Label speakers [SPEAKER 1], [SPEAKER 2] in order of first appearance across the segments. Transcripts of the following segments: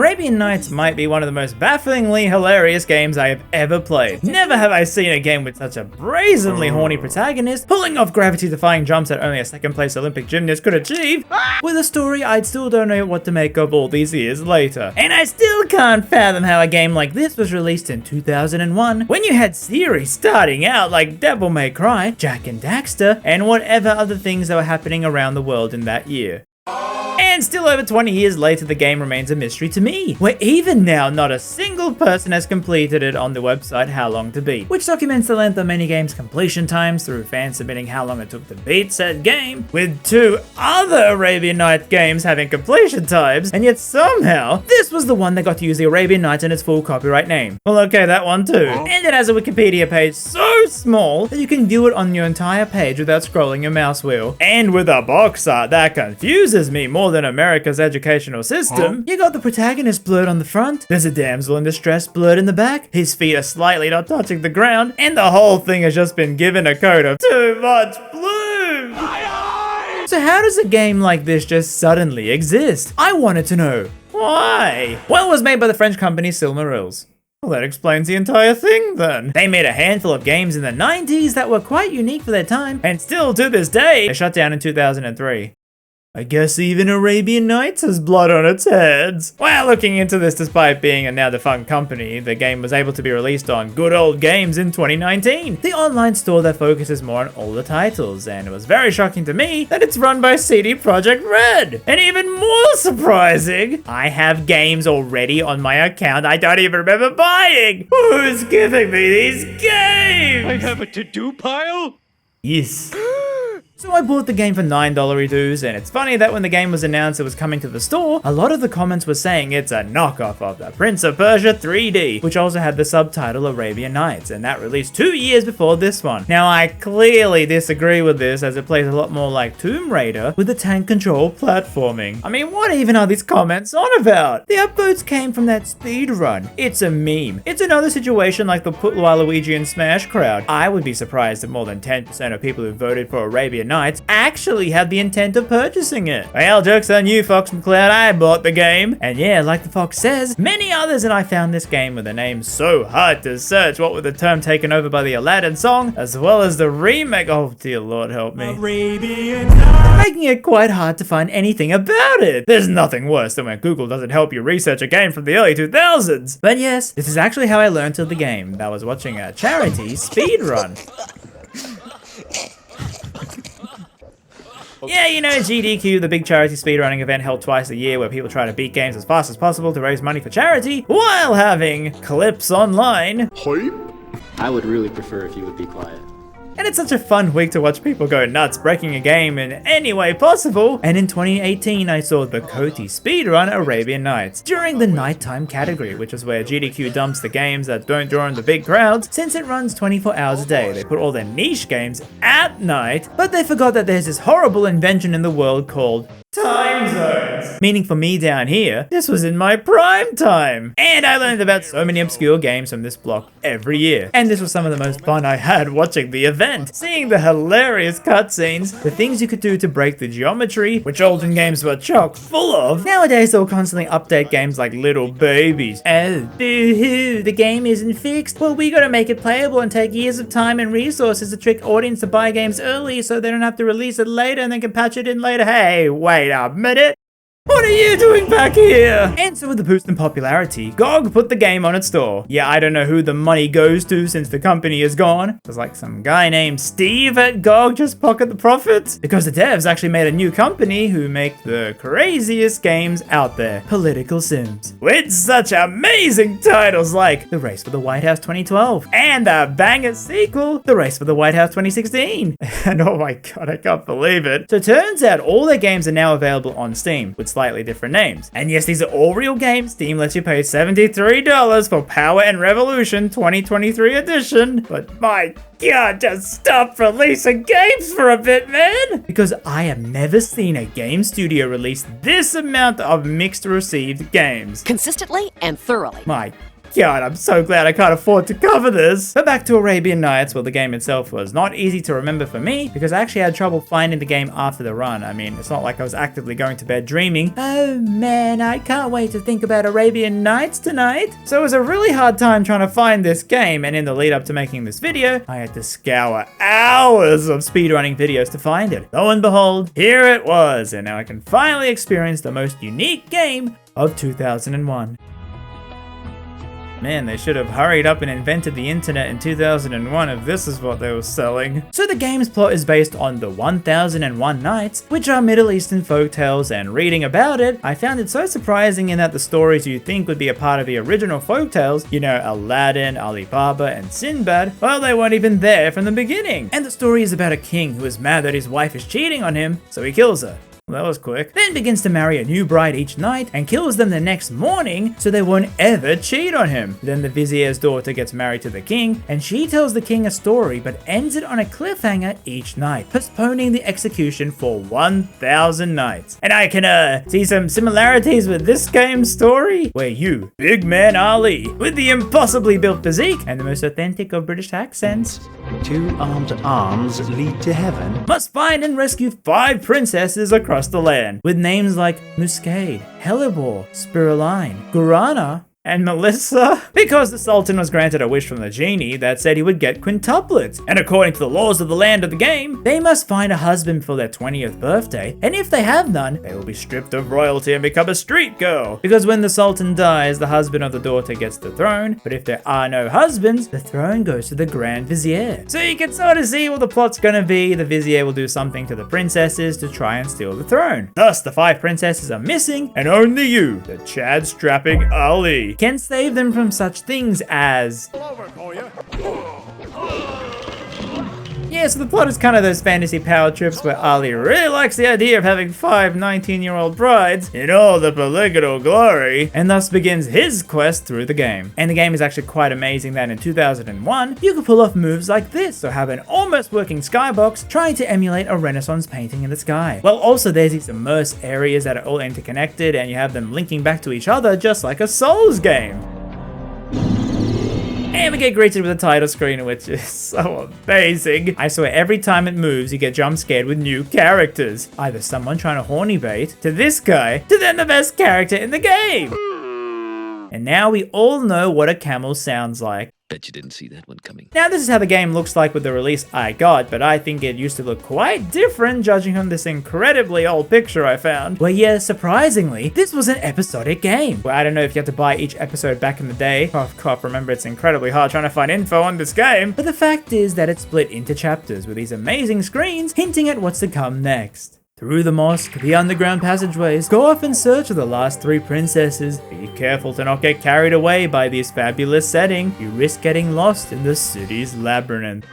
[SPEAKER 1] Arabian Nights might be one of the most bafflingly hilarious games I have ever played. Never have I seen a game with such a brazenly horny protagonist, pulling off gravity-defying jumps that only a second-place Olympic gymnast could achieve, with a story I still don't know what to make of all these years later. And I still can't fathom how a game like this was released in 2001, when you had series starting out like Devil May Cry, Jak and Daxter, and whatever other things that were happening around the world in that year. And still over 20 years later, the game remains a mystery to me, where even now, not a single person has completed it on the website How Long to Beat, which documents the length of many games' completion times through fans submitting how long it took to beat said game, with 2 other Arabian Nights games having completion times, and yet somehow, this was the one that got to use the Arabian Nights in its full copyright name. Well, okay, that one too. And it has a Wikipedia page so small that you can view it on your entire page without scrolling your mouse wheel. And with a box art that confuses me more than America's educational system. You got the protagonist blurred on the front, there's a damsel in distress blurred in the back, his feet are slightly not touching the ground, and the whole thing has just been given a coat of too much blue! So how does a game like this just suddenly exist? I wanted to know. Why? Well, it was made by the French company Silmarils. Well, that explains the entire thing then. They made a handful of games in the 90s that were quite unique for their time, and still to this day, they shut down in 2003. I guess even Arabian Nights has blood on its heads. Well, looking into this, despite being a now defunct company, the game was able to be released on Good Old Games in 2019, the online store that focuses more on older titles, and it was very shocking to me that it's run by CD Projekt Red. And even more surprising, I have games already on my account I don't even remember buying. Who's giving me these games?
[SPEAKER 2] I have a to-do pile?
[SPEAKER 1] Yes. So I bought the game for $9 dues, and it's funny that when the game was announced it was coming to the store, a lot of the comments were saying it's a knockoff of the Prince of Persia 3D, which also had the subtitle Arabian Nights, and that released 2 years before this one. Now I clearly disagree with this, as it plays a lot more like Tomb Raider with the tank control platforming. I mean, what even are these comments on about? The upvotes came from that speedrun. It's a meme. It's another situation like the Put Waluigi and Smash crowd. I would be surprised if more than 10% of people who voted for Arabian Nights actually had the intent of purchasing it. Well, joke's on you, Fox McCloud, I bought the game. And yeah, like the Fox says, many others, and I found this game with a name so hard to search, what with the term taken over by the Aladdin song, as well as the remake, oh dear Lord help me, Arabian Nights, making it quite hard to find anything about it. There's nothing worse than when Google doesn't help you research a game from the early 2000s. But yes, this is actually how I learned of the game. I was watching a charity speedrun. Yeah, you know, GDQ, the big charity speedrunning event held twice a year where people try to beat games as fast as possible to raise money for charity while having clips online.
[SPEAKER 3] I would really prefer if you would be quiet.
[SPEAKER 1] And it's such a fun week to watch people go nuts breaking a game in any way possible. And in 2018, I saw the Coty speedrun Arabian Nights during the nighttime category, which is where GDQ dumps the games that don't draw in the big crowds. Since it runs 24 hours a day, they put all their niche games at night, but they forgot that there's this horrible invention in the world called time zones. Meaning for me down here, this was in my prime time. And I learned about so many obscure games from this block every year. And this was some of the most fun I had watching the event. Seeing the hilarious cutscenes, the things you could do to break the geometry, which olden games were chock full of. Nowadays they'll constantly update games like little babies. Oh, boo-hoo, the game isn't fixed. Well, we gotta make it playable and take years of time and resources to trick audience to buy games early so they don't have to release it later and then can patch it in later. Hey, wait a minute. What are you doing back here? And so with the boost in popularity, GOG put the game on its store. Yeah, I don't know who the money goes to since the company is gone. There's like some guy named Steve at GOG just pocket the profits. Because the devs actually made a new company who make the craziest games out there. Political Sims. With such amazing titles like The Race for the White House 2012 and the banger sequel, The Race for the White House 2016. And oh my god, I can't believe it. So it turns out all their games are now available on Steam with slightly different names. And yes, these are all real games. Steam lets you pay $73 for Power and Revolution 2023 edition. But my god, just stop releasing games for a bit, man! Because I have never seen a game studio release this amount of mixed received games.
[SPEAKER 4] Consistently and thoroughly.
[SPEAKER 1] My backyard. I'm so glad I can't afford to cover this. But back to Arabian Nights. Well, the game itself was not easy to remember for me because I actually had trouble finding the game after the run. I mean, it's not like I was actively going to bed dreaming, oh man, I can't wait to think about Arabian Nights tonight. So it was a really hard time trying to find this game, and in the lead up to making this video, I had to scour hours of speedrunning videos to find it. Lo and behold, here it was, and now I can finally experience the most unique game of 2001. Man, they should have hurried up and invented the internet in 2001 if this is what they were selling. So the game's plot is based on the 1001 Nights, which are Middle Eastern folktales, and reading about it, I found it so surprising in that the stories you think would be a part of the original folktales, you know, Aladdin, Ali Baba, and Sinbad, well, they weren't even there from the beginning. And the story is about a king who is mad that his wife is cheating on him, so he kills her. Well, that was quick. Then begins to marry a new bride each night and kills them the next morning so they won't ever cheat on him. Then the vizier's daughter gets married to the king and she tells the king a story but ends it on a cliffhanger each night, postponing the execution for 1000 nights. And I can see some similarities with this game's story where you, big man Ali, with the impossibly built physique and the most authentic of British accents,
[SPEAKER 4] Two armed arms lead to heaven.
[SPEAKER 1] must find and rescue 5 princesses across the land, with names like Muscade, Hellebore, Spiruline, Gurana, and Melissa, because the Sultan was granted a wish from the genie that said he would get quintuplets. And according to the laws of the land of the game, they must find a husband for their 20th birthday, and if they have none, they will be stripped of royalty and become a street girl. Because when the Sultan dies, the husband of the daughter gets the throne, but if there are no husbands, the throne goes to the Grand Vizier. So you can sort of see what the plot's gonna be. The Vizier will do something to the princesses to try and steal the throne. Thus, the 5 princesses are missing, and only you, the Chad-strapping Ali, can save them from such things as... Yeah, so the plot is kind of those fantasy power trips where Ali really likes the idea of having 5 19-year-old brides in all the polygonal glory, and thus begins his quest through the game. And the game is actually quite amazing that in 2001, you could pull off moves like this, or have an almost working skybox trying to emulate a Renaissance painting in the sky. Well, also there's these immersed areas that are all interconnected, and you have them linking back to each other just like a Souls game. And we get greeted with a title screen, which is so amazing. I swear every time it moves, you get jump scared with new characters. Either someone trying to horny bait, to this guy, to then the best character in the game. And now we all know what a camel sounds like.
[SPEAKER 2] Bet you didn't see that one coming.
[SPEAKER 1] Now this is how the game looks like with the release I got, but I think it used to look quite different judging from this incredibly old picture I found. Well, yeah, surprisingly, this was an episodic game. Well, I don't know if you had to buy each episode back in the day. Oh, God, remember it's incredibly hard trying to find info on this game. But the fact is that it's split into chapters with these amazing screens hinting at what's to come next. Through the mosque, the underground passageways, go off in search of the last 3 princesses. Be careful to not get carried away by this fabulous setting. You risk getting lost in the city's labyrinth.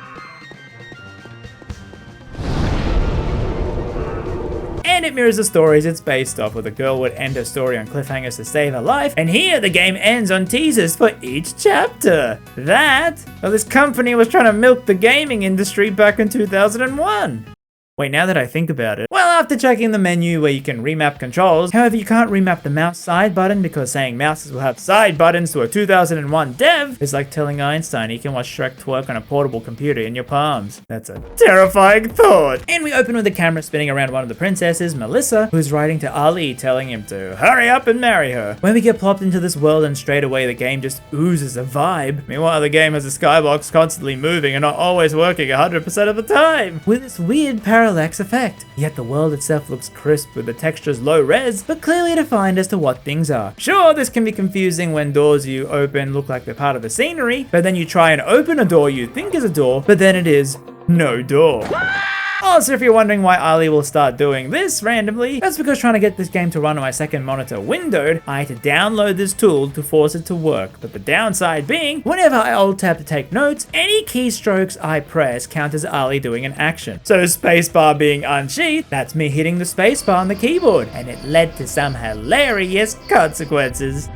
[SPEAKER 1] And it mirrors the stories it's based off, where the girl would end her story on cliffhangers to save her life, and here the game ends on teasers for each chapter. Well, this company was trying to milk the gaming industry back in 2001. Wait, now that I think about it, well, after checking the menu where you can remap controls, however, you can't remap the mouse side button because saying mouses will have side buttons to a 2001 dev is like telling Einstein he can watch Shrek twerk on a portable computer in your palms. That's a terrifying thought. And we open with the camera spinning around one of the princesses, Melissa, who's writing to Ali telling him to hurry up and marry her. When we get plopped into this world and straight away the game just oozes a vibe. Meanwhile, the game has a skybox constantly moving and not always working 100% of the time, with this weird parallax effect. Yet the world itself looks crisp with the textures low res, but clearly defined as to what things are. Sure, this can be confusing when doors you open look like they're part of the scenery, but then you try and open a door you think is a door, but then it is no door. Also, if you're wondering why Ali will start doing this randomly, that's because trying to get this game to run on my second monitor windowed, I had to download this tool to force it to work. But the downside being, whenever I alt-tab to take notes, any keystrokes I press count as Ali doing an action. So spacebar being unsheathed, that's me hitting the spacebar on the keyboard, and it led to some hilarious consequences.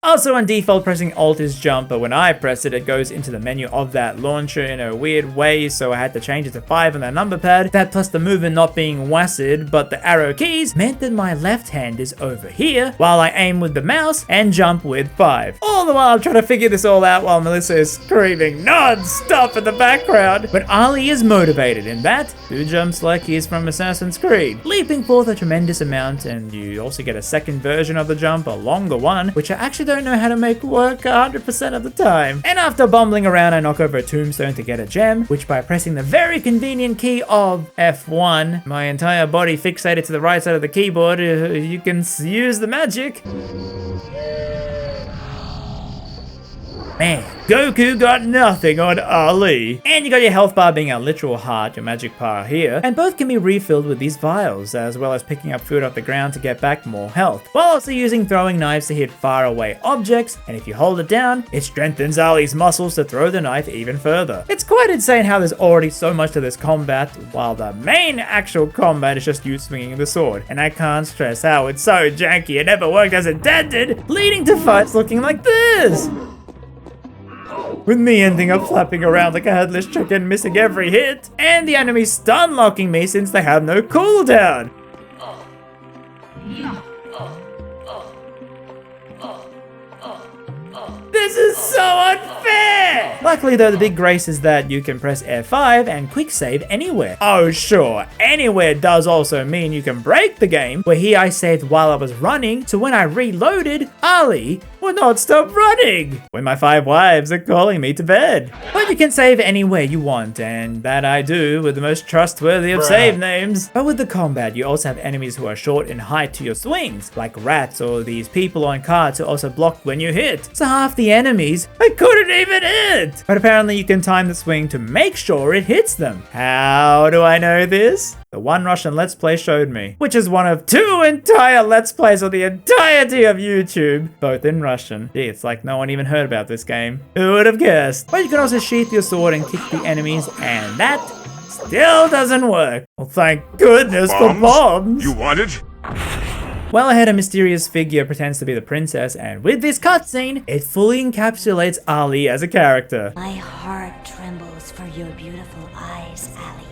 [SPEAKER 1] Also on default, pressing Alt is jump, but when I press it, it goes into the menu of that launcher in a weird way, so I had to change it to 5 on that number pad. That plus the movement not being WASD, but the arrow keys meant that my left hand is over here, while I aim with the mouse and jump with 5. All the while I'm trying to figure this all out while Melissa is screaming non-stop in the background. But Ali is motivated in that, 2 jumps like he's from Assassin's Creed, leaping forth a tremendous amount, and you also get a second version of the jump, a longer one, which I actually don't know how to make work 100% of the time. And after bumbling around, I knock over a tombstone to get a gem, which by pressing the very convenient key of F1, my entire body fixated to the right side of the keyboard, you can use the magic. Man, Goku got nothing on Ali. And you got your health bar being a literal heart, your magic bar here, and both can be refilled with these vials, as well as picking up food off the ground to get back more health, while also using throwing knives to hit far away objects, and if you hold it down, it strengthens Ali's muscles to throw the knife even further. It's quite insane how there's already so much to this combat, while the main actual combat is just you swinging the sword, and I can't stress how it's so janky it never worked as intended, leading to fights looking like this! With me ending up flapping around like a headless chicken, missing every hit, and the enemies stun locking me since they have no cooldown. This is so unfair! Luckily though, the big grace is that you can press F5 and quick save anywhere. Oh sure, anywhere does also mean you can break the game, where here I saved while I was running, so when I reloaded, Ali would not stop running when my 5 wives are calling me to bed. But you can save anywhere you want, and that I do with the most trustworthy of save names. But with the combat, you also have enemies who are short in height to your swings, like rats or these people on carts who also block when you hit. So half the enemies I couldn't even hit. But apparently you can time the swing to make sure it hits them. How do I know this? The one Russian Let's Play showed me, which is one of 2 entire Let's Plays on the entirety of YouTube, both in Russian. Gee, it's like no one even heard about this game. Who would have guessed? But you can also sheath your sword and kick the enemies, and that still doesn't work. Well, thank goodness for bombs.
[SPEAKER 2] You want it?
[SPEAKER 1] Well ahead, a mysterious figure pretends to be the princess, and with this cutscene, it fully encapsulates Ali as a character.
[SPEAKER 5] My heart trembles for your beautiful eyes, Ali.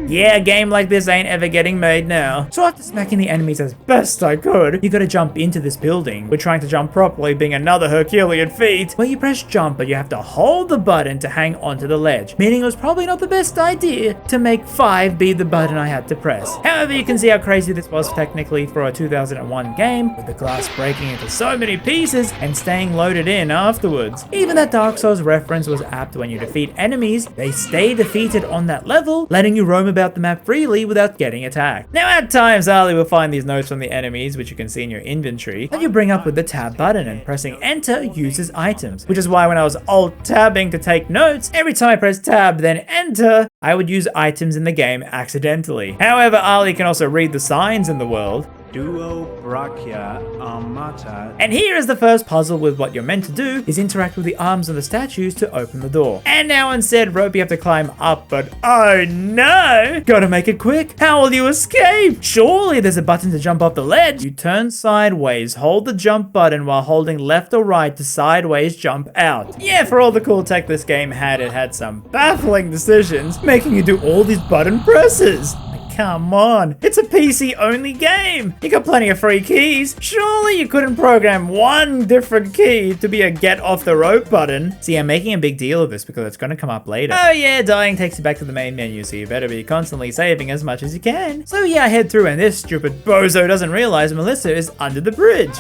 [SPEAKER 1] Yeah, a game like this ain't ever getting made now. So after smacking the enemies as best I could, you gotta jump into this building. We're trying to jump properly being another Herculean feat, where you press jump but you have to hold the button to hang onto the ledge, meaning it was probably not the best idea to make 5 be the button I had to press. However, you can see how crazy this was technically for a 2001 game, with the glass breaking into so many pieces and staying loaded in afterwards. Even that Dark Souls reference was apt. When you defeat enemies, they stay defeated on that level, letting you roam about the map freely without getting attacked. Now at times, Ali will find these notes from the enemies, which you can see in your inventory, that you bring up with the tab button, and pressing enter uses items, which is why when I was alt-tabbing to take notes, every time I press tab then enter, I would use items in the game accidentally. However, Ali can also read the signs in the world,
[SPEAKER 4] Duo brachia armata.
[SPEAKER 1] and here is the first puzzle with what you're meant to do is interact with the arms of the statues to open the door. And now on said rope you have to climb up, but oh no! Gotta make it quick. How will you escape? Surely there's a button to jump off the ledge. You turn sideways, hold the jump button while holding left or right to sideways jump out. Yeah, for all the cool tech this game had, it had some baffling decisions, making you do all these button presses. Come on, it's a PC only game. You got plenty of free keys. Surely you couldn't program one different key to be a get off the rope button. See, I'm making a big deal of this because it's going to come up later. Oh yeah, dying takes you back to the main menu, so you better be constantly saving as much as you can. So yeah, I head through and this stupid bozo doesn't realize Melissa is under the bridge.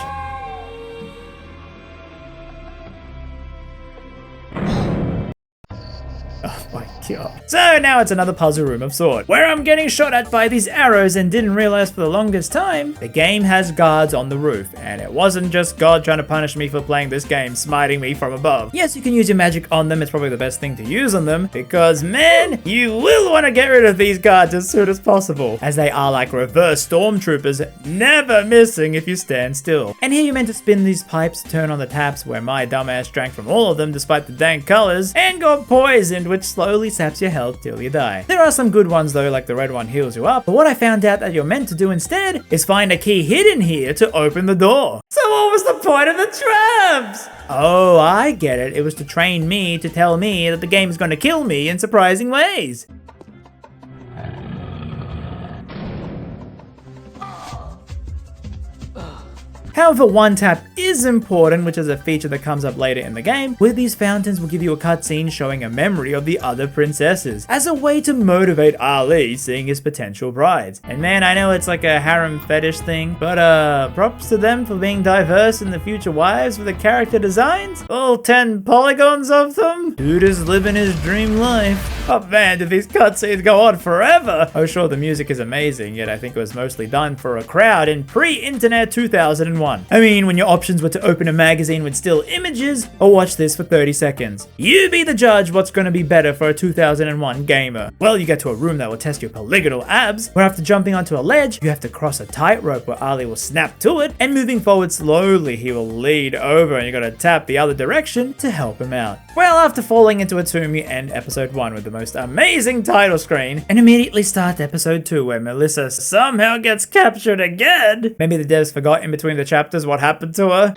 [SPEAKER 1] Oh my god. So now it's another puzzle room of sort, where I'm getting shot at by these arrows and didn't realize for the longest time, the game has guards on the roof, and it wasn't just God trying to punish me for playing this game, smiting me from above. Yes, you can use your magic on them, it's probably the best thing to use on them, because man, you will want to get rid of these guards as soon as possible, as they are like reverse stormtroopers, never missing if you stand still. And here you're meant to spin these pipes, turn on the taps, where my dumbass drank from all of them despite the dank colors, and got poisoned, which slowly saps your health health till you die. There are some good ones though, like the red one heals you up, but what I found out that you're meant to do instead is find a key hidden here to open the door. So what was the point of the traps? Oh, I get it. It was to train me to tell me that the game is going to kill me in surprising ways. However, one tap is important, which is a feature that comes up later in the game, where these fountains will give you a cutscene showing a memory of the other princesses, as a way to motivate Ali seeing his potential brides. And man, I know it's like a harem fetish thing, but props to them for being diverse in the future wives with the character designs. All 10 polygons of them. Dude is living his dream life. Oh man, do these cutscenes go on forever? Oh sure, the music is amazing, yet I think it was mostly done for a crowd in pre-internet 2001. I mean, when your options were to open a magazine with still images or watch this for 30 seconds. You be the judge what's going to be better for a 2001 gamer. Well, you get to a room that will test your polygonal abs, where after jumping onto a ledge, you have to cross a tightrope where Ali will snap to it, and moving forward slowly, he will lead over and you gotta tap the other direction to help him out. Well, after falling into a tomb, you end episode 1 with the most amazing title screen, and immediately start episode 2 where Melissa somehow gets captured again. Maybe the devs forgot in between the chapters what happened to her.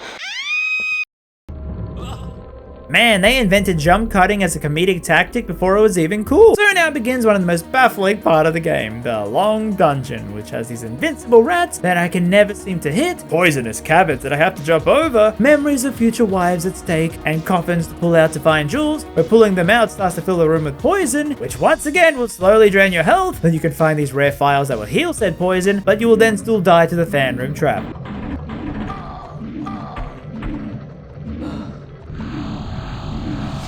[SPEAKER 1] Man, they invented jump cutting as a comedic tactic before it was even cool. So now begins one of the most baffling part of the game, the long dungeon, which has these invincible rats that I can never seem to hit, poisonous caverns that I have to jump over, memories of future wives at stake, and coffins to pull out to find jewels, where pulling them out starts to fill the room with poison, which once again will slowly drain your health. Then you can find these rare files that will heal said poison, but you will then still die to the fan room trap.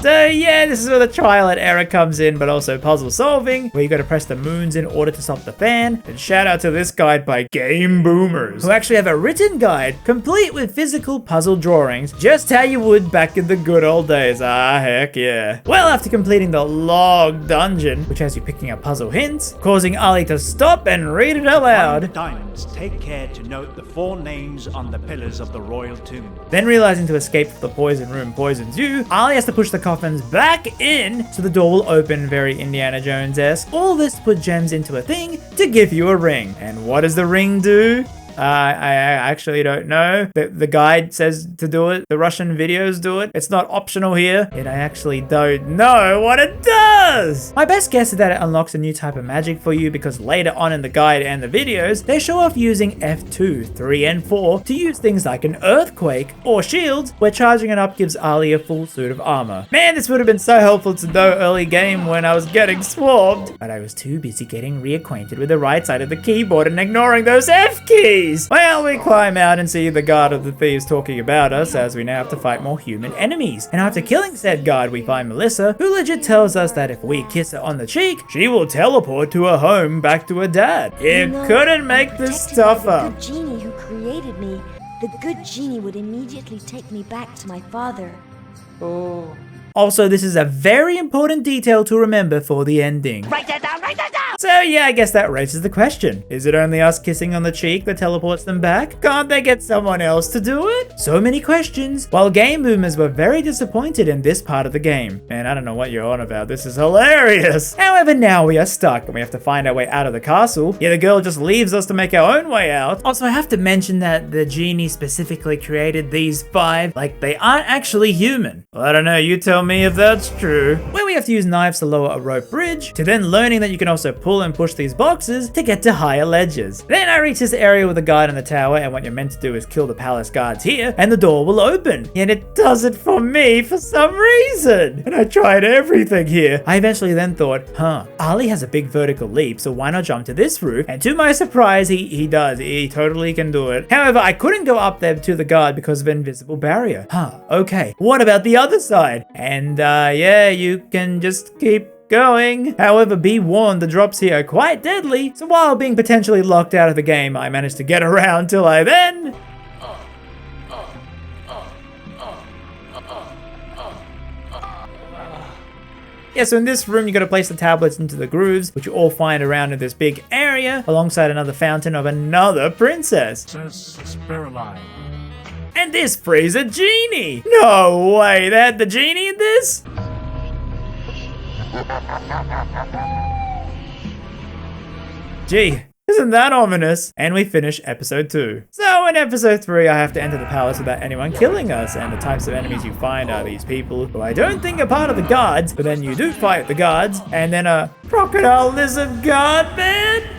[SPEAKER 1] So yeah, this is where the trial and error comes in, but also puzzle solving, where you gotta press the moons in order to stop the fan. And shout out to this guide by Game Boomers, who actually have a written guide, complete with physical puzzle drawings, just how you would back in the good old days. Ah, heck yeah. Well, after completing the long dungeon, which has you picking up puzzle hints, causing Ali to stop and read it aloud.
[SPEAKER 4] Diamonds, take care to note the 4 names on the pillars of the royal tomb.
[SPEAKER 1] Then realizing to escape the poison room poisons you, Ali has to push the coffins back in so the door will open, very Indiana Jones-esque. All this to put gems into a thing to give you a ring. And what does the ring do? I actually don't know. The guide says to do it. The Russian videos do it. It's not optional here. And I actually don't know what it does. My best guess is that it unlocks a new type of magic for you, because later on in the guide and the videos, they show off using F2, 3, and 4 to use things like an earthquake or shields, where charging it up gives Ali a full suit of armor. Man, this would have been so helpful to know early game when I was getting swarmed. But I was too busy getting reacquainted with the right side of the keyboard and ignoring those F keys. Well, we climb out and see the guard of the thieves talking about us, as we now have to fight more human enemies. And after killing said guard, we find Melissa, who legit tells us that if we kiss her on the cheek, she will teleport to her home back to her dad. You couldn't make this stuff up.
[SPEAKER 5] The genie who created me, the good genie would immediately take me back to my father.
[SPEAKER 1] Oh. Also, this is a very important detail to remember for the ending. Write that down, write that down! So yeah, I guess that raises the question. Is it only us kissing on the cheek that teleports them back? Can't they get someone else to do it? So many questions. While Game Boomers were very disappointed in this part of the game. Man, I don't know what you're on about. This is hilarious. However, now we are stuck and we have to find our way out of the castle. Yeah, the girl just leaves us to make our own way out. Also, I have to mention that the genie specifically created these 5 like they aren't actually human. Well, I don't know, you tell me if that's true. Where we have to use knives to lower a rope bridge, to then learning that you can also pull and push these boxes to get to higher ledges. Then I reach this area with a guard in the tower, and what you're meant to do is kill the palace guards here, and the door will open. And it does it for me for some reason. And I tried everything here. I eventually then thought, Ali has a big vertical leap, so why not jump to this roof? And to my surprise, he does. He totally can do it. However, I couldn't go up there to the guard because of an invisible barrier. Okay. What about the other side? And yeah, you can just keep going. However, be warned, the drops here are quite deadly, so while being potentially locked out of the game, I managed to get around till I then... Yeah, so in this room, you gotta place the tablets into the grooves, which you all find around in this big area, alongside another fountain of another princess. And this frees a genie! No way, they had the genie in this? Gee, isn't that ominous? And we finish episode 2. So in episode 3, I have to enter the palace without anyone killing us, and the types of enemies you find are these people who I don't think are part of the guards, but then you do fight the guards, and then a crocodile lizard guard man?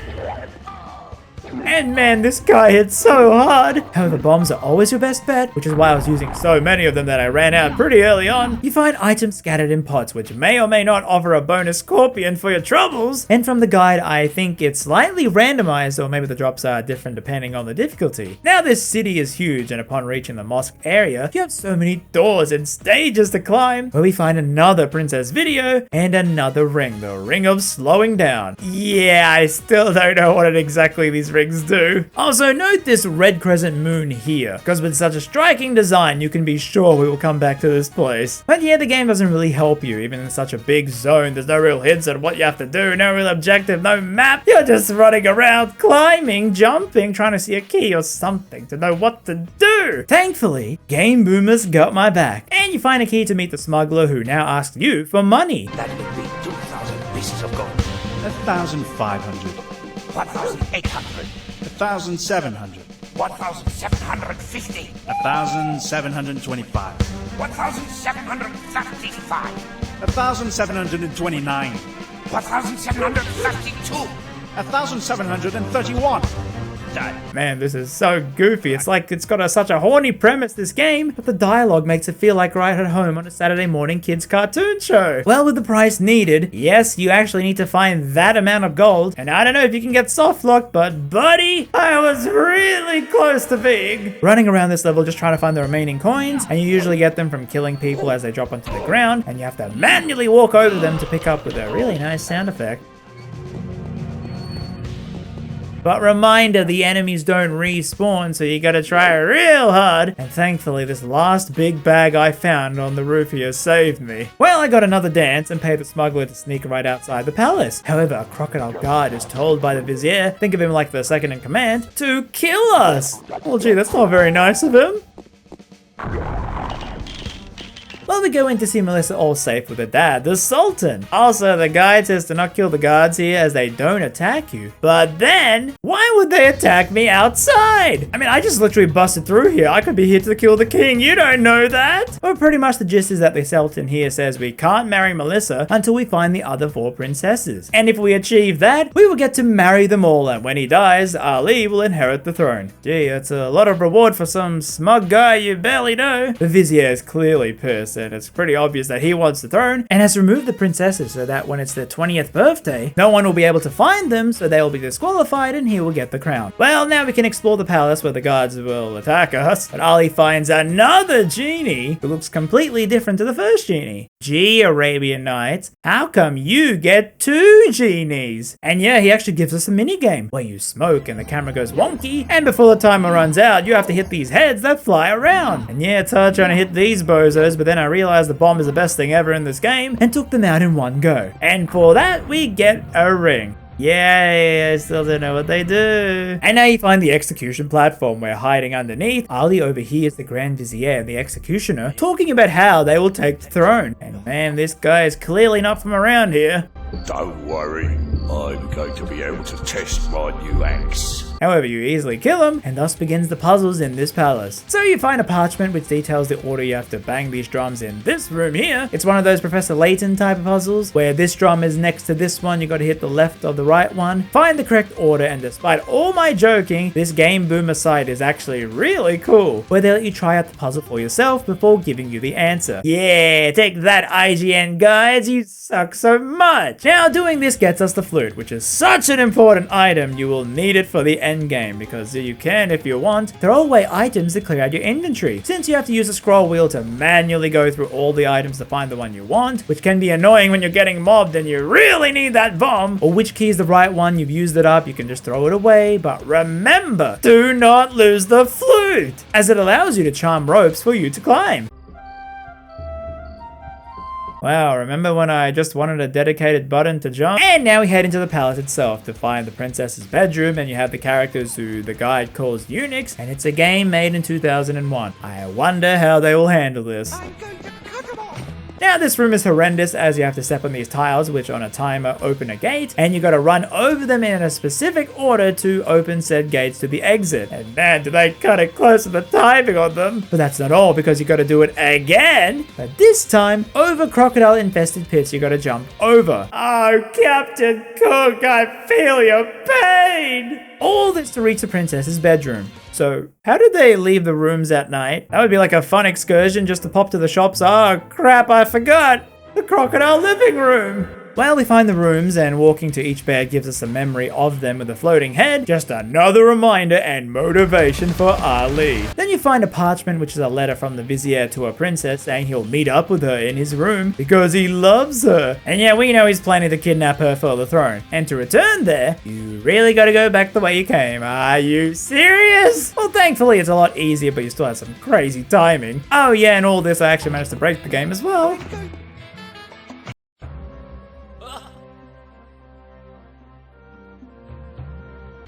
[SPEAKER 1] And man, this guy hits so hard. However, bombs are always your best bet, which is why I was using so many of them that I ran out pretty early on. You find items scattered in pots, which may or may not offer a bonus scorpion for your troubles. And from the guide, I think it's slightly randomized, or maybe the drops are different depending on the difficulty. Now, this city is huge, and upon reaching the mosque area, you have so many doors and stages to climb, where we find another princess video and another ring, the ring of slowing down. Yeah, I still don't know what exactly these rings do. Also, note this red crescent moon here, because with such a striking design, you can be sure we will come back to this place. But yeah, the game doesn't really help you, even in such a big zone. There's no real hints on what you have to do, no real objective, no map. You're just running around, climbing, jumping, trying to see a key or something to know what to do. Thankfully, Game Boomer's got my back, and you find a key to meet the smuggler who now asks you for money.
[SPEAKER 4] That would be 2,000 pieces of gold. 1,500.
[SPEAKER 6] 1,800.
[SPEAKER 4] 1,700.
[SPEAKER 6] 1,750.
[SPEAKER 4] 1,725.
[SPEAKER 6] 1,735.
[SPEAKER 4] 1,729.
[SPEAKER 6] 1,732.
[SPEAKER 4] 1,731.
[SPEAKER 1] Man, this is so goofy. It's like it's got such a horny premise, this game, but the dialogue makes it feel like right at home on a Saturday morning kids cartoon show. Well, with the price needed, yes, you actually need to find that amount of gold, and I don't know if you can get soft locked, but buddy, I was really close to being. Running around this level just trying to find the remaining coins, and you usually get them from killing people as they drop onto the ground, and you have to manually walk over them to pick up with a really nice sound effect. But reminder, the enemies don't respawn, so you gotta try real hard. And thankfully, this last big bag I found on the roof here saved me. Well, I got another dance and paid the smuggler to sneak right outside the palace. However, a crocodile guard is told by the vizier, think of him like the second in command, to kill us. Well, gee, that's not very nice of him. Well, we go in to see Melissa all safe with her dad, the Sultan. Also, the guide says to not kill the guards here as they don't attack you. But then, why would they attack me outside? I mean, I just literally busted through here. I could be here to kill the king. You don't know that. Well, pretty much the gist is that the Sultan here says we can't marry Melissa until we find the other 4 princesses. And if we achieve that, we will get to marry them all. And when he dies, Ali will inherit the throne. Gee, that's a lot of reward for some smug guy you barely know. The vizier is clearly pissed, and it's pretty obvious that he wants the throne, and has removed the princesses so that when it's their 20th birthday, no one will be able to find them, so they will be disqualified and he will get the crown. Well, now we can explore the palace where the guards will attack us, but Ali finds another genie who looks completely different to the first genie. Gee, Arabian Nights, how come you get 2 genies? And yeah, he actually gives us a mini game where you smoke and the camera goes wonky, and before the timer runs out, you have to hit these heads that fly around. And yeah, it's hard trying to hit these bozos, but then I realized the bomb is the best thing ever in this game and took them out in one go. And for that, we get a ring. Yay, I still don't know what they do. And now you find the execution platform where hiding underneath, Ali overhears the Grand Vizier and the Executioner talking about how they will take the throne. And man, this guy is clearly not from around here.
[SPEAKER 7] Don't worry, I'm going to be able to test my new axe.
[SPEAKER 1] However, you easily kill him, and thus begins the puzzles in this palace. So you find a parchment which details the order you have to bang these drums in this room here. It's one of those Professor Layton type of puzzles, where this drum is next to this one, you gotta hit the left of the right one, find the correct order, and despite all my joking, this Game Boomer site is actually really cool, where they let you try out the puzzle for yourself before giving you the answer. Yeah, take that IGN guides, you suck so much! Now doing this gets us the flute, which is such an important item, you will need it for the end game, because you can, if you want, throw away items to clear out your inventory, since you have to use a scroll wheel to manually go through all the items to find the one you want, which can be annoying when you're getting mobbed and you really need that bomb, or which key is the right one, you've used it up, you can just throw it away, but remember, do not lose the flute, as it allows you to charm ropes for you to climb. Wow, remember when I just wanted a dedicated button to jump? And now we head into the palace itself to find the princess's bedroom, and you have the characters who the guide calls eunuchs, and it's a game made in 2001. I wonder how they will handle this.
[SPEAKER 6] I'm going to cut them off.
[SPEAKER 1] Now this room is horrendous as you have to step on these tiles which on a timer open a gate, and you gotta run over them in a specific order to open said gates to the exit. And man, do they cut it close to the timing on them. But that's not all, because you gotta do it again, but this time over crocodile infested pits you gotta jump over. Oh, Captain Cook, I feel your pain! All this to reach the princess's bedroom. So, how did they leave the rooms at night? That would be like a fun excursion just to pop to the shops. Oh crap, I forgot! The crocodile living room! Well, we find the rooms, and walking to each bed gives us a memory of them with a floating head. Just another reminder and motivation for Ali. Then you find a parchment, which is a letter from the vizier to a princess saying he'll meet up with her in his room because he loves her. And yeah, we know he's planning to kidnap her for the throne. And to return there, you really gotta go back the way you came. Are you serious? Well, thankfully it's a lot easier, but you still have some crazy timing. Oh yeah, and all this I actually managed to break the game as well.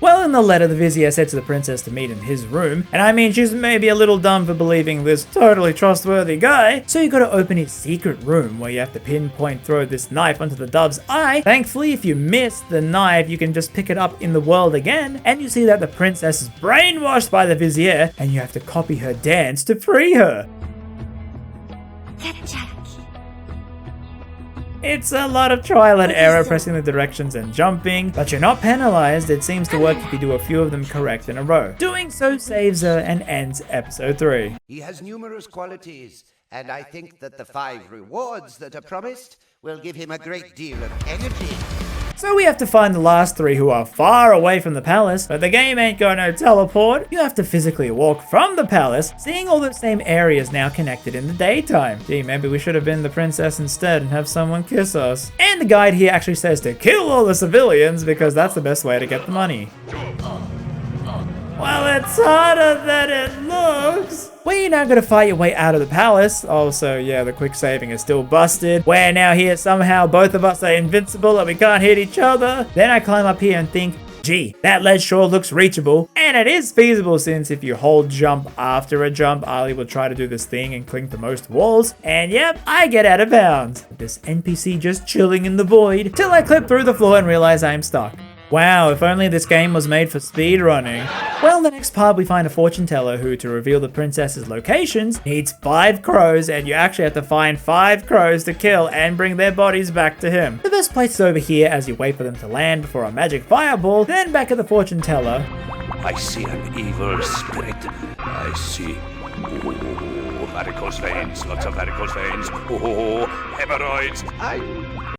[SPEAKER 1] Well, in the letter, the vizier said to the princess to meet in his room, and I mean, she's maybe a little dumb for believing this totally trustworthy guy, so you gotta open his secret room where you have to pinpoint throw this knife onto the dove's eye. Thankfully, if you miss the knife, you can just pick it up in the world again, and you see that the princess is brainwashed by the vizier, and you have to copy her dance to free her. It's a lot of trial and error pressing the directions and jumping, but you're not penalized. It seems to work if you do a few of them correct in a row. Doing so saves her and ends episode 3.
[SPEAKER 6] He has numerous qualities, and I think that the 5 rewards that are promised will give him a great deal of energy.
[SPEAKER 1] So we have to find the last 3 who are far away from the palace, but the game ain't got no teleport. You have to physically walk from the palace, seeing all those same areas now connected in the daytime. Gee, maybe we should have been the princess instead and have someone kiss us. And the guide here actually says to kill all the civilians because that's the best way to get the money. Well, it's harder than it looks. Well, you're now gonna fight your way out of the palace. Also, yeah, the quick saving is still busted. We're now here somehow, both of us are invincible and we can't hit each other. Then I climb up here and think, gee, that ledge sure looks reachable. And it is feasible since if you hold jump after a jump, Ali will try to do this thing and cling to most walls. And yep, I get out of bounds. This NPC just chilling in the void till I clip through the floor and realize I'm stuck. Wow, if only this game was made for speedrunning. Well, the next part we find a fortune teller who, to reveal the princess's locations, needs 5 crows, and you actually have to find 5 crows to kill and bring their bodies back to him. The best place is over here as you wait for them to land before a magic fireball, then back at the fortune teller.
[SPEAKER 7] I see an evil spirit. I see. Oh, varicose veins. Lots of varicose veins. Oh, hemorrhoids.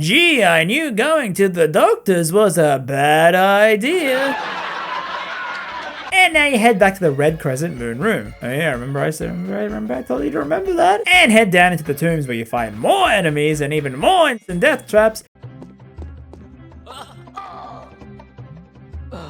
[SPEAKER 1] Gee, I knew going to the doctor's was a bad idea. And now you head back to the Red Crescent Moon Room. Oh yeah, I told you to remember that. And head down into the tombs where you find more enemies and even more instant death traps.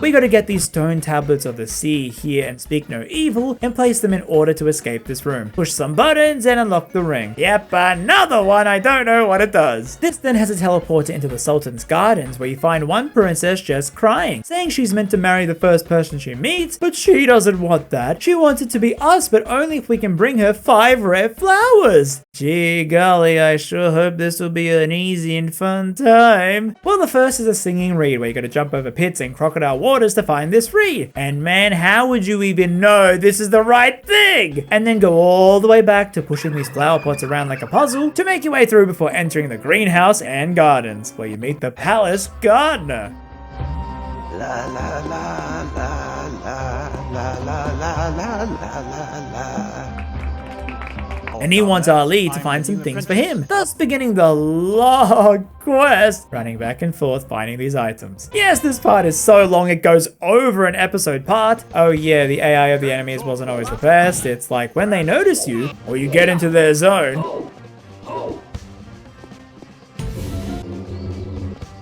[SPEAKER 1] We gotta get these stone tablets of the sea here and speak no evil and place them in order to escape this room. Push some buttons and unlock the ring. Yep, another one, I don't know what it does. This then has a teleporter into the Sultan's gardens where you find one princess just crying, saying she's meant to marry the first person she meets, but she doesn't want that. She wants it to be us, but only if we can bring her 5 rare flowers. Gee golly, I sure hope this will be an easy and fun time. Well, the first is a singing reed where you gotta jump over pits and crocodile waters to find this reed. And man, how would you even know this is the right thing? And then go all the way back to pushing these flower pots around like a puzzle to make your way through before entering the greenhouse and gardens, where you meet the palace gardener.
[SPEAKER 6] La la la la la la la la la la la.
[SPEAKER 1] And he wants Ali to find some things for him, thus beginning the long quest, running back and forth finding these items. Yes, this part is so long it goes over an episode part. Oh yeah, the AI of the enemies wasn't always the best. It's like when they notice you, or you get into their zone,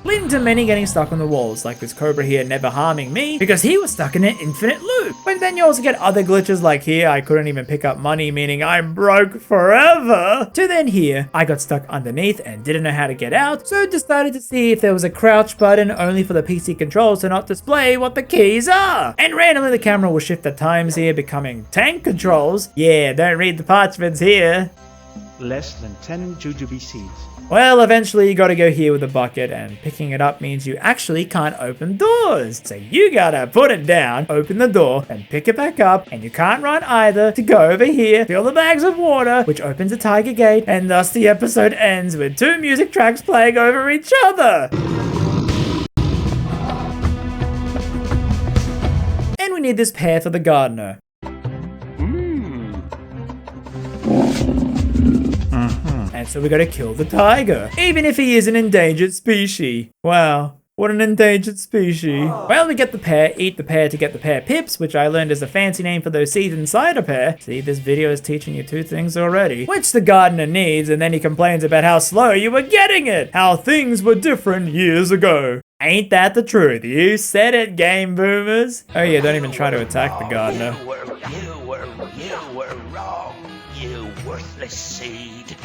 [SPEAKER 1] leading to many getting stuck on the walls, like this cobra here never harming me because he was stuck in an infinite loop. But then you also get other glitches like here, I couldn't even pick up money, meaning I'm broke forever. To then here, I got stuck underneath and didn't know how to get out, so decided to see if there was a crouch button only for the PC controls to not display what the keys are. And randomly the camera will shift at times here, becoming tank controls. Yeah, don't read the parchments here.
[SPEAKER 4] less than 10 jujube seeds.
[SPEAKER 1] Well, eventually you gotta go here with a bucket, and picking it up means you actually can't open doors. So you gotta put it down, open the door, and pick it back up, and you can't run either to go over here, fill the bags of water, which opens a tiger gate, and thus the episode ends with 2 music tracks playing over each other. And we need this pear for the gardener. And so we gotta kill the tiger, even if he is an endangered species. Wow, what an endangered species. Well, we get the pear, eat the pear to get the pear pips, which I learned is a fancy name for those seeds inside a pear. See, this video is teaching you 2 things already, which the gardener needs, and then he complains about how slow you were getting it, how things were different years ago. Ain't that the truth? You said it, game boomers. Oh yeah, don't even try to attack the gardener.
[SPEAKER 7] You were wrong, you worthless seed.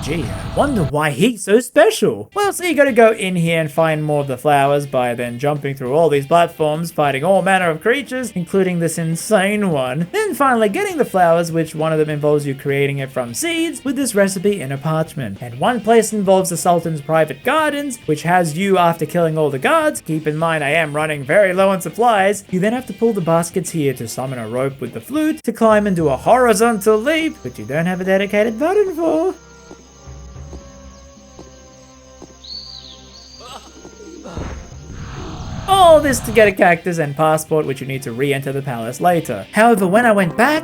[SPEAKER 1] Gee, I wonder why he's so special. Well, so you gotta go in here and find more of the flowers by then jumping through all these platforms, fighting all manner of creatures, including this insane one. Then finally getting the flowers, which one of them involves you creating it from seeds with this recipe in a parchment. And one place involves the Sultan's private gardens, which has you after killing all the guards. Keep in mind I am running very low on supplies. You then have to pull the baskets here to summon a rope with the flute, to climb and do a horizontal leap, which you don't have a dedicated button for. All this to get a cactus and passport, which you need to re-enter the palace later. However, when I went back...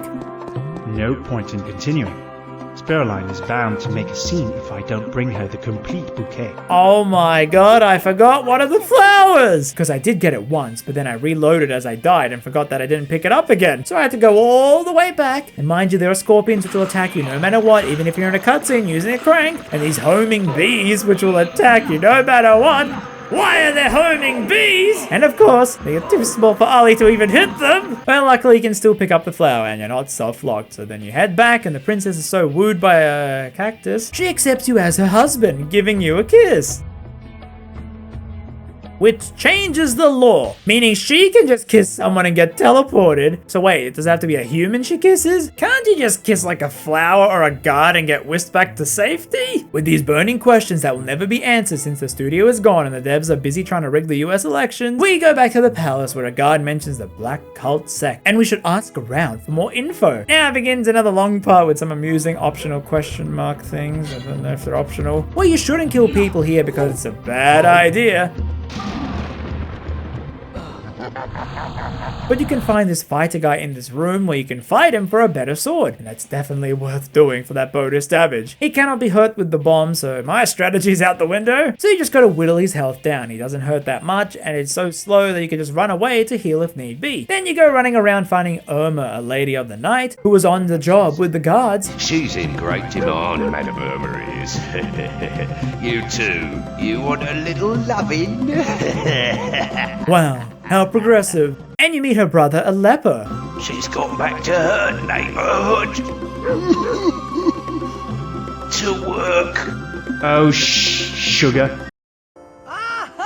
[SPEAKER 4] No point in continuing. Spiraline is bound to make a scene if I don't bring her the complete bouquet.
[SPEAKER 1] Oh my god, I forgot one of the flowers! Because I did get it once, but then I reloaded as I died and forgot that I didn't pick it up again. So I had to go all the way back. And mind you, there are scorpions which will attack you no matter what, even if you're in a cutscene using a crank. And these homing bees which will attack you no matter what. Why are there homing bees? And of course, they are too small for Ollie to even hit them. Well, luckily you can still pick up the flower and you're not self-locked. So then you head back and the princess is so wooed by a cactus, she accepts you as her husband, giving you a kiss. Which changes the law, meaning she can just kiss someone and get teleported. So wait, does it have to be a human she kisses? Can't you just kiss like a flower or a guard and get whisked back to safety? With these burning questions that will never be answered since the studio is gone and the devs are busy trying to rig the US elections, we go back to the palace where a guard mentions the black cult sect, and we should ask around for more info. Now begins another long part with some amusing optional question mark things. I don't know if they're optional. Well, you shouldn't kill people here because it's a bad idea. But you can find this fighter guy in this room where you can fight him for a better sword, and that's definitely worth doing for that bonus damage. He cannot be hurt with the bomb, so my strategy's out the window. So you just gotta whittle his health down. He doesn't hurt that much, and it's so slow that you can just run away to heal if need be. Then you go running around finding Irma, a lady of the night, who was on the job with the guards.
[SPEAKER 7] She's in great demand, Madam Irma is. You too. You want a little loving?
[SPEAKER 1] Wow, how progressive. And you meet her brother, a leper.
[SPEAKER 7] She's gone back to her neighborhood. To work.
[SPEAKER 4] Oh, sugar.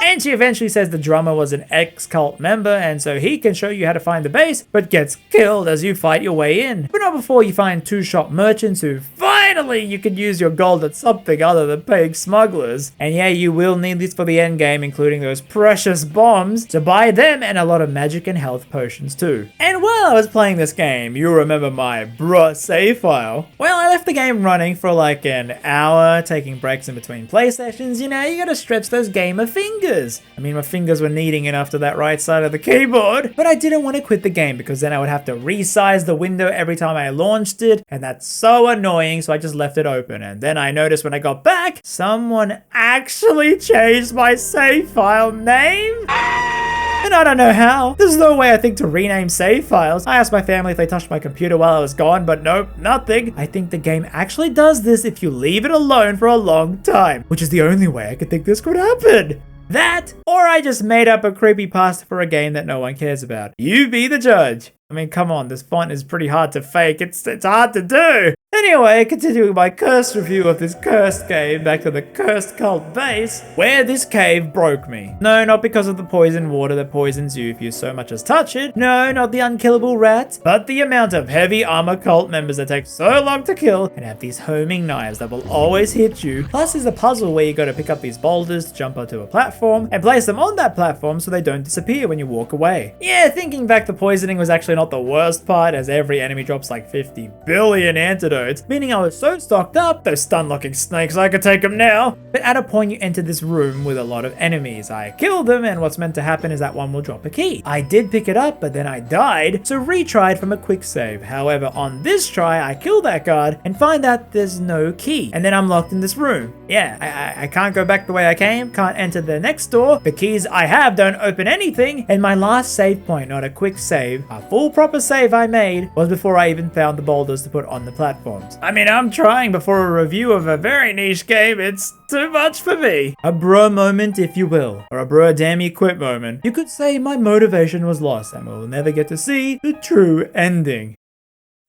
[SPEAKER 1] And she eventually says the drummer was an ex-cult member, and so he can show you how to find the base, but gets killed as you fight your way in. But not before you find 2 shop merchants who finally you can use your gold at something other than paying smugglers. And yeah, you will need these for the end game, including those precious bombs, to buy them and a lot of magic and health potions too. And while I was playing this game, you remember my bruh save file. Well, I left the game running for like an hour, taking breaks in between play sessions. You know, you gotta stretch those gamer fingers. I mean, my fingers were needing it after that right side of the keyboard. But I didn't want to quit the game because then I would have to resize the window every time I launched it, and that's so annoying, so I just left it open. And then I noticed when I got back, someone actually changed my save file name. And I don't know how. There's no way I think to rename save files. I asked my family if they touched my computer while I was gone, but nope, nothing. I think the game actually does this if you leave it alone for a long time, which is the only way I could think this could happen. That, or I just made up a creepypasta for a game that no one cares about. You be the judge. I mean, come on, this font is pretty hard to fake. It's hard to do. Anyway, continuing my cursed review of this cursed cave, back to the cursed cult base, where this cave broke me. No, not because of the poison water that poisons you if you so much as touch it. No, not the unkillable rats, but the amount of heavy armor cult members that take so long to kill and have these homing knives that will always hit you. Plus there's a puzzle where you gotta pick up these boulders to jump onto a platform and place them on that platform so they don't disappear when you walk away. Yeah, thinking back, the poisoning was actually not the worst part, as every enemy drops like 50 billion antidotes, meaning I was so stocked up, those stun-locking snakes, I could take them now. But at a point you enter this room with a lot of enemies. I killed them, and what's meant to happen is that one will drop a key. I did pick it up, but then I died, so retried from a quick save. However, on this try, I kill that guard and find that there's no key, and then I'm locked in this room. Yeah, I can't go back the way I came, can't enter the next door, the keys I have don't open anything, and my last save point, not a quick save, a full proper save I made, was before I even found the boulders to put on the platforms. I mean, I'm trying before a review of a very niche game, it's too much for me. A bruh moment, if you will, or a bruh damn you quit moment. You could say my motivation was lost and we'll never get to see the true ending.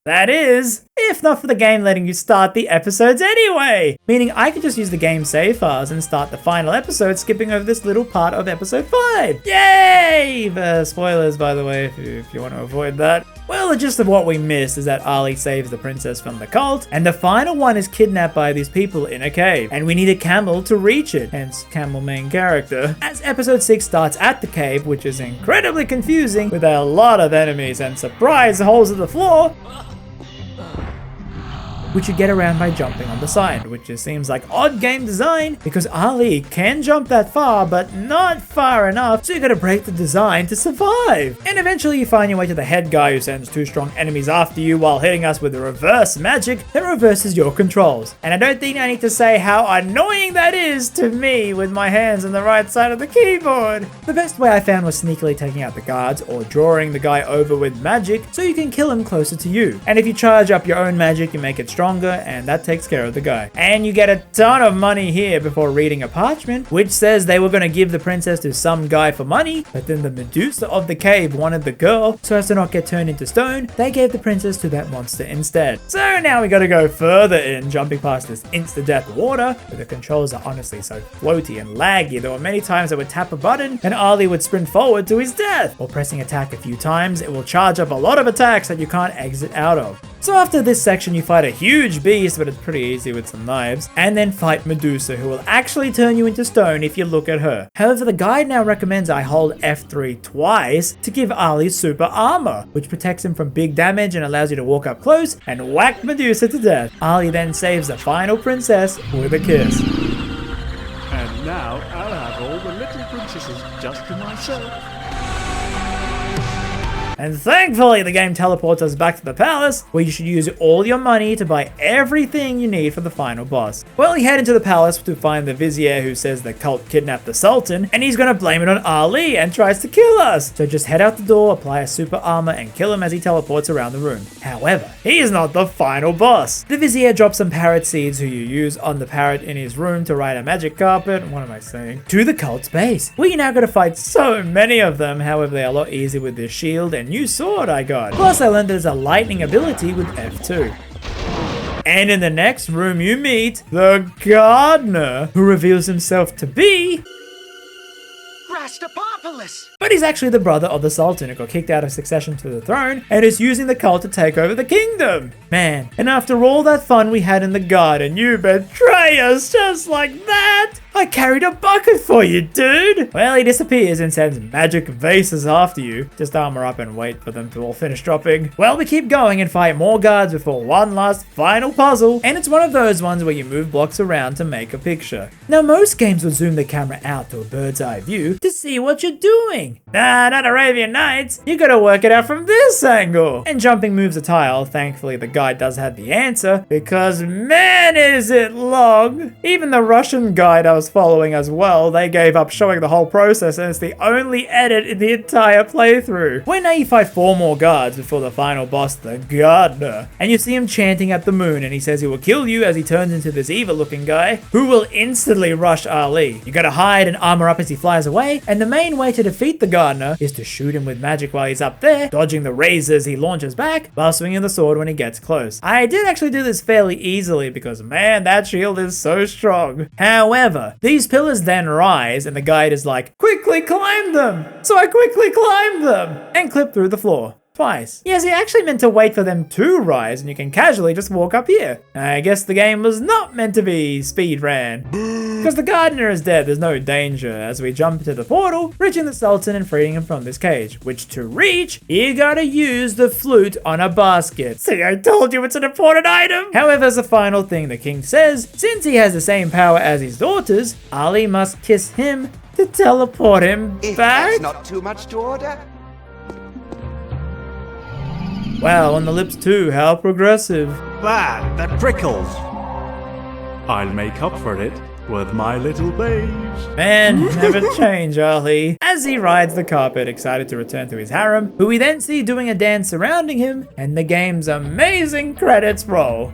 [SPEAKER 1] That is, if not for the game letting you start the episodes anyway! Meaning I could just use the game save files and start the final episode, skipping over this little part of episode 5. Yay! Spoilers, by the way, if you want to avoid that. Well, the gist of what we missed is that Ali saves the princess from the cult, and the final one is kidnapped by these people in a cave, and we need a camel to reach it, hence camel main character. As episode 6 starts at the cave, which is incredibly confusing with a lot of enemies and surprise holes in the floor, which you get around by jumping on the side, which just seems like odd game design because Ali can jump that far, but not far enough, so you gotta break the design to survive. And eventually you find your way to the head guy who sends 2 strong enemies after you while hitting us with a reverse magic that reverses your controls. And I don't think I need to say how annoying that is to me with my hands on the right side of the keyboard. The best way I found was sneakily taking out the guards or drawing the guy over with magic so you can kill him closer to you. And if you charge up your own magic, you make it stronger, and that takes care of the guy. And you get a ton of money here before reading a parchment, which says they were going to give the princess to some guy for money, but then the Medusa of the cave wanted the girl, so as to not get turned into stone, they gave the princess to that monster instead. So now we gotta go further in, jumping past this insta-death water, where the controls are honestly so floaty and laggy. There were many times I would tap a button, and Ali would sprint forward to his death. While pressing attack a few times, it will charge up a lot of attacks that you can't exit out of. So after this section, you fight a huge beast, but it's pretty easy with some knives, and then fight Medusa, who will actually turn you into stone if you look at her. However, the guide now recommends I hold F3 twice to give Ali super armor, which protects him from big damage and allows you to walk up close and whack Medusa to death. Ali then saves the final princess with a kiss.
[SPEAKER 4] And now I'll have all the little princesses just to myself.
[SPEAKER 1] And thankfully, the game teleports us back to the palace, where you should use all your money to buy everything you need for the final boss. Well, you head into the palace to find the vizier who says the cult kidnapped the sultan, and he's gonna blame it on Ali and tries to kill us. So just head out the door, apply a super armor, and kill him as he teleports around the room. However, he is not the final boss. The vizier drops some parrot seeds, who you use on the parrot in his room to ride a magic carpet, what am I saying, to the cult's base. We now gotta fight so many of them, however they are a lot easier with this shield and new sword I got. Plus I learned there's a lightning ability with F2. And in the next room you meet the gardener, who reveals himself to be but he's actually the brother of the Sultan who got kicked out of succession to the throne and is using the cult to take over the kingdom. Man, and after all that fun we had in the garden, you betray us just like that? I carried a bucket for you, dude! Well, he disappears and sends magic vases after you. Just armor up and wait for them to all finish dropping. Well, we keep going and fight more guards before one last final puzzle, and it's one of those ones where you move blocks around to make a picture. Now, most games would zoom the camera out to a bird's eye view to see what you're doing. Nah, not Arabian Nights. You gotta work it out from this angle. And jumping moves a tile. Thankfully, the guide does have the answer, because man, is it long. Even the Russian guide I was was following as well, they gave up showing the whole process, and it's the only edit in the entire playthrough. Well, now you fight 4 more guards before the final boss, the Gardener, and you see him chanting at the moon, and he says he will kill you as he turns into this evil looking guy who will instantly rush Ali. You gotta hide and armor up as he flies away, and the main way to defeat the Gardener is to shoot him with magic while he's up there, dodging the razors he launches back, while swinging the sword when he gets close. I did actually do this fairly easily because man, that shield is so strong. However, these pillars then rise and the guide is like, quickly climb them! So I quickly climbed them and clipped through the floor. Twice. Yes, he actually meant to wait for them to rise and you can casually just walk up here. I guess the game was not meant to be speed ran. Because the Gardener is dead, there's no danger as we jump into the portal, reaching the Sultan and freeing him from this cage. Which to reach, you gotta use the flute on a basket. See, I told you it's an important item! However, as a final thing, the king says, since he has the same power as his daughters, Ali must kiss him to teleport him
[SPEAKER 6] If
[SPEAKER 1] back?
[SPEAKER 6] that's not too much to order.
[SPEAKER 1] Wow, on the lips too, how progressive.
[SPEAKER 4] That prickles. I'll make up for it with my little babes.
[SPEAKER 1] Man, never change, Ali. As he rides the carpet, excited to return to his harem, who we then see doing a dance surrounding him, and the game's amazing credits roll.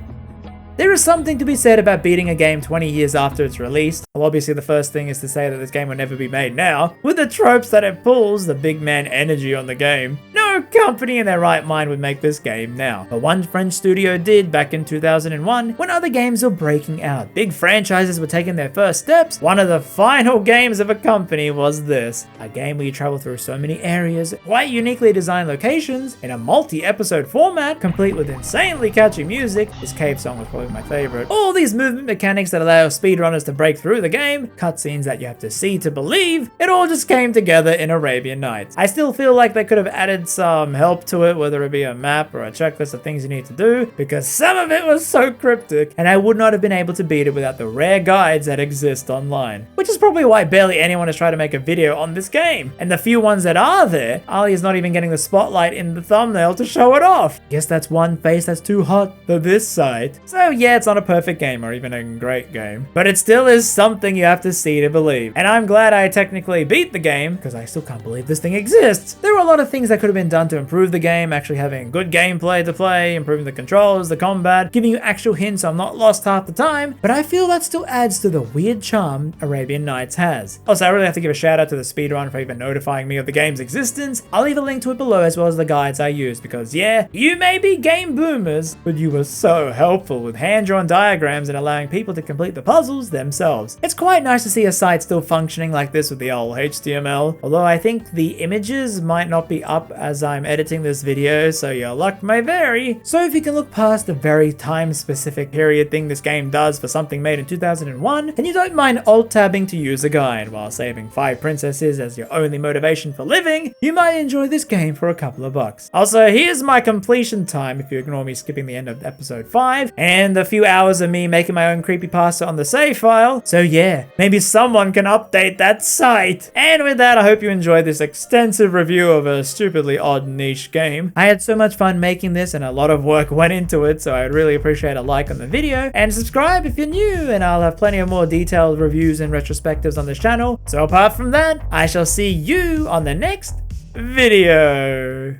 [SPEAKER 1] There is something to be said about beating a game 20 years after it's released. Well, obviously the first thing is to say that this game will never be made now, with the tropes that it pulls, the big man energy on the game. No company in their right mind would make this game now. But one French studio did back in 2001 when other games were breaking out. Big franchises were taking their first steps. One of the final games of a company was this. A game where you travel through so many areas, quite uniquely designed locations, in a multi-episode format, complete with insanely catchy music. This cave song was probably my favorite. All these movement mechanics that allow speedrunners to break through the game, cutscenes that you have to see to believe, it all just came together in Arabian Nights. I still feel like they could have added some help to it, whether it be a map or a checklist of things you need to do, because some of it was so cryptic, and I would not have been able to beat it without the rare guides that exist online. Which is probably why barely anyone has tried to make a video on this game. And the few ones that are there, Ali is not even getting the spotlight in the thumbnail to show it off. Guess that's one face that's too hot for this site. So yeah, it's not a perfect game or even a great game, but it still is something you have to see to believe. And I'm glad I technically beat the game, because I still can't believe this thing exists. There were a lot of things that could have been done to improve the game, actually having good gameplay to play, improving the controls, the combat, giving you actual hints so I'm not lost half the time, but I feel that still adds to the weird charm Arabian Nights has. Also, I really have to give a shout out to the speedrun for even notifying me of the game's existence. I'll leave a link to it below as well as the guides I used, because yeah, you may be game boomers, but you were so helpful with hand-drawn diagrams and allowing people to complete the puzzles themselves. It's quite nice to see a site still functioning like this with the old HTML, although I think the images might not be up as I'm editing this video, so your luck may vary. So if you can look past the very time-specific period thing this game does for something made in 2001, and you don't mind alt-tabbing to use a guide while saving 5 princesses as your only motivation for living, you might enjoy this game for a couple of bucks. Also, here's my completion time if you ignore me skipping the end of episode 5, and a few hours of me making my own creepypasta on the save file. So yeah, maybe someone can update that site. And with that, I hope you enjoyed this extensive review of a stupidly odd niche game. I had so much fun making this and a lot of work went into it, so I'd really appreciate a like on the video and subscribe if you're new, and I'll have plenty of more detailed reviews and retrospectives on this channel. So apart from that, I shall see you on the next video.